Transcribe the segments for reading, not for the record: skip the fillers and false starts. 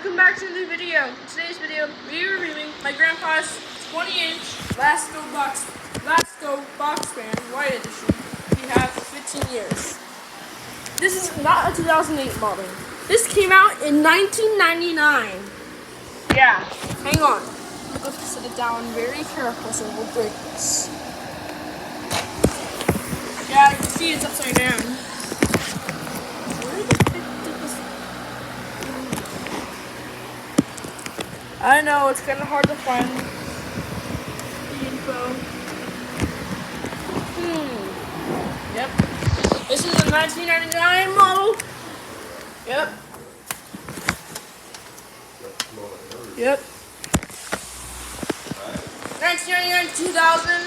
welcome back to a new video. In today's video, we are reviewing my grandpa's 20-inch Lasko box fan, white edition. We have for 15 years. This is not a 2008 model. This came out in 1999. Yeah, hang on. I'm going to set it down very careful so it will break this. Yeah, you can see it's upside down. I know, it's kind of hard to find the info. Yep. This is a 1999 model. Yep. Yep. 1999 2000.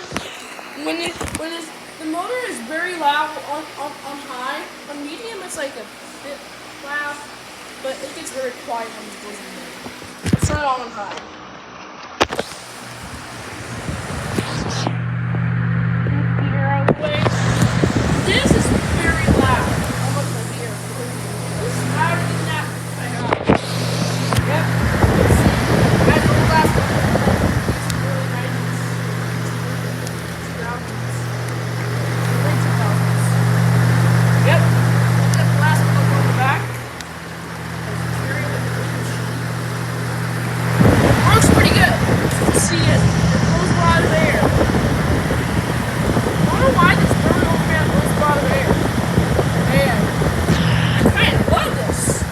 The motor is very loud on high. On medium, it's like a bit loud, but it gets very quiet when it goes in there. Let's turn it on high. Beer out of the way. This is very loud. Almost my beer. This is louder than that. I know. Yep. That's the last one. It's really nice. Yep. That's the last one on the back. Works pretty good. You can see it. It blows a lot of air. I don't know why this bird over there blows a lot of air. Man, I kind of love this. It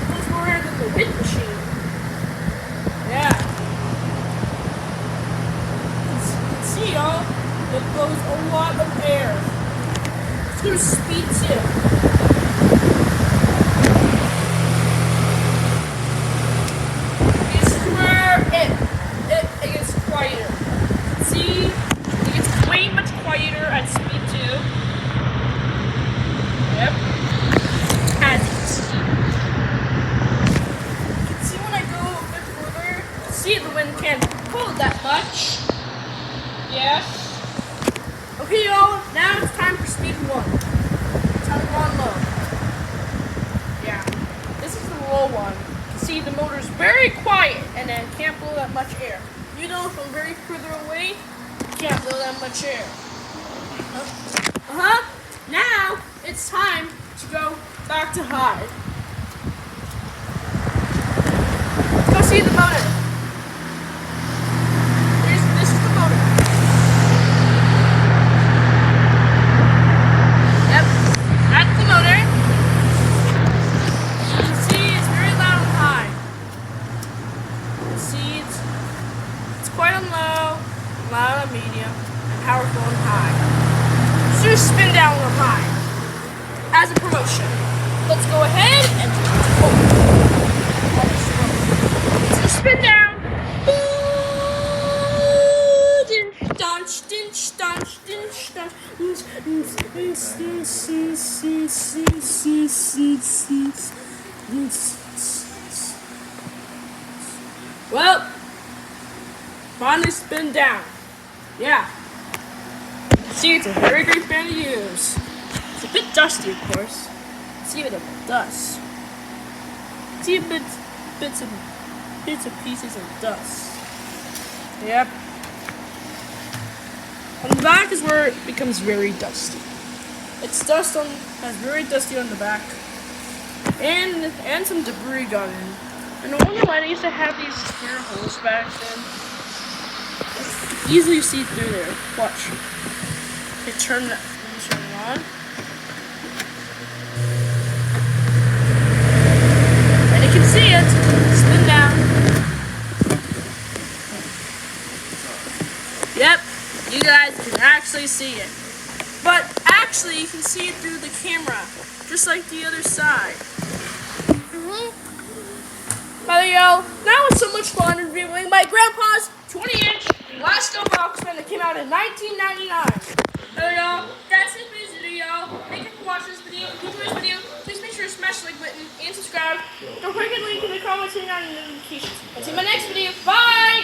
blows more air than the wind machine. Yeah. You can see, y'all. It blows a lot of air. It's going to speed too. It gets quieter. See? It gets way much quieter at speed 2. Yep. As it. You can see when I go a bit further, see the wind can't pull that much. Yes. Okay, y'all, now it's time for speed 1. Time to run low. Yeah. This is the low one. See, the motor's very quiet and then can't blow that much air. You know, from very further away, you can't blow that much air. Now it's time to go back to high. Let's go see the motor. This is the motor. Yep, that's the motor. Quite on low, loud on medium, and powerful on high. So just spin down on high as a promotion. Let's go ahead and so spin down. Well, finally spin down. Yeah. See, it's a very great fan to use. It's a bit dusty, of course. See what it does. See bits and pieces of dust. Yep. On the back is where it becomes very dusty. It's has very dusty on the back. And some debris got in. And I wonder why they used to have these clear holes back then. Easily see through there. Watch. Okay, turn it on. And you can see it. Spin down. Yep, you guys can actually see it. But actually, you can see it through the camera, just like the other side. Y'all, that was so much fun reviewing my grandpa's 20-inch Lasko box fan that came out in 1999. Y'all, that's it for this video, y'all. Thank you for watching this video. If you enjoyed this video, please make sure to smash the like button and subscribe. Don't forget to link in the comments and on notifications. I'll see you in my next video. Bye!